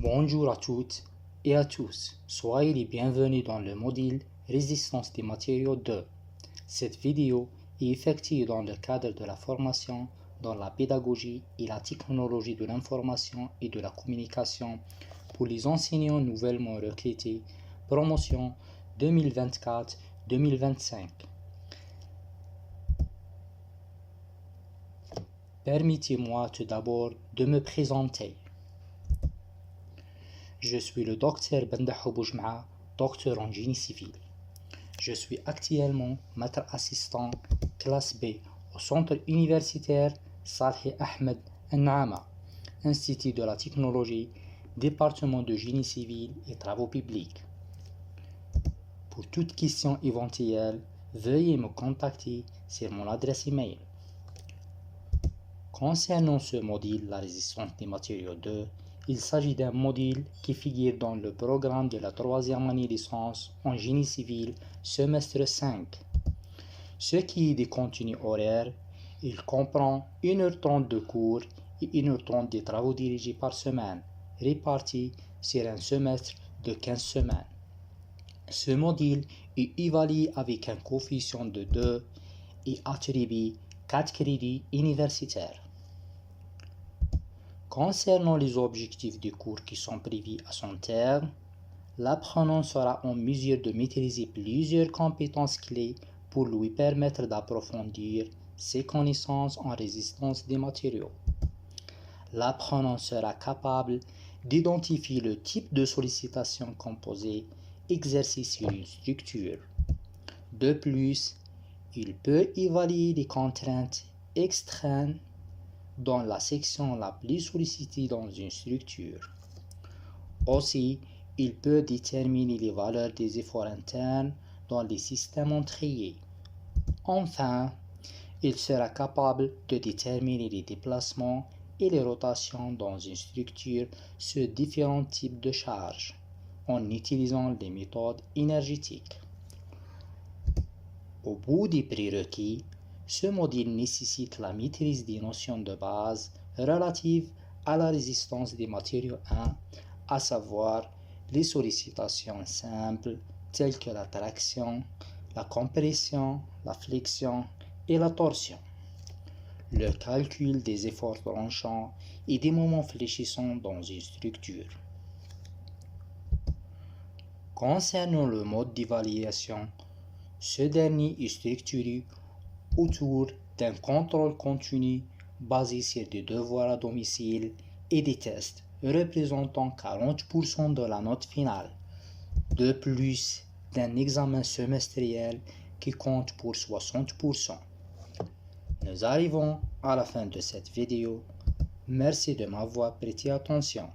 Bonjour à toutes et à tous, soyez les bienvenus dans le module Résistance des matériaux 2. Cette vidéo est effectuée dans le cadre de la formation dans la pédagogie et la technologie de l'information et de la communication pour les enseignants nouvellement recrutés, promotion 2024-2025. Permettez-moi tout d'abord de me présenter. Je suis le docteur Bendahou Boujma, docteur en génie civil. Je suis actuellement maître assistant classe B au centre universitaire Salhi Ahmed Naama, Institut de la technologie, département de génie civil et travaux publics. Pour toute question éventuelle, veuillez me contacter sur mon adresse email. Concernant ce module, la résistance des matériaux 2, il s'agit d'un module qui figure dans le programme de la troisième année licence en génie civil, semestre 5. Ce qui est des contenus horaires, il comprend 1h30 de cours et 1h30 de travaux dirigés par semaine, répartis sur un semestre de 15 semaines. Ce module est évalué avec un coefficient de 2 et attribue 4 crédits universitaires. Concernant les objectifs du cours qui sont prévus à son terme, l'apprenant sera en mesure de maîtriser plusieurs compétences clés pour lui permettre d'approfondir ses connaissances en résistance des matériaux. L'apprenant sera capable d'identifier le type de sollicitation composée exercée sur une structure. De plus, il peut évaluer les contraintes externes dans la section la plus sollicitée dans une structure. Aussi, il peut déterminer les valeurs des efforts internes dans les systèmes entrayés. Enfin, il sera capable de déterminer les déplacements et les rotations dans une structure sur différents types de charges, en utilisant les méthodes énergétiques. Au bout des prérequis, ce module nécessite la maîtrise des notions de base relatives à la résistance des matériaux 1, à savoir les sollicitations simples telles que la traction, la compression, la flexion et la torsion, le calcul des efforts tranchants et des moments fléchissants dans une structure. Concernant le mode d'évaluation, ce dernier est structuré autour d'un contrôle continu basé sur des devoirs à domicile et des tests représentant 40% de la note finale, de plus d'un examen semestriel qui compte pour 60%. Nous arrivons à la fin de cette vidéo. Merci de m'avoir prêté attention.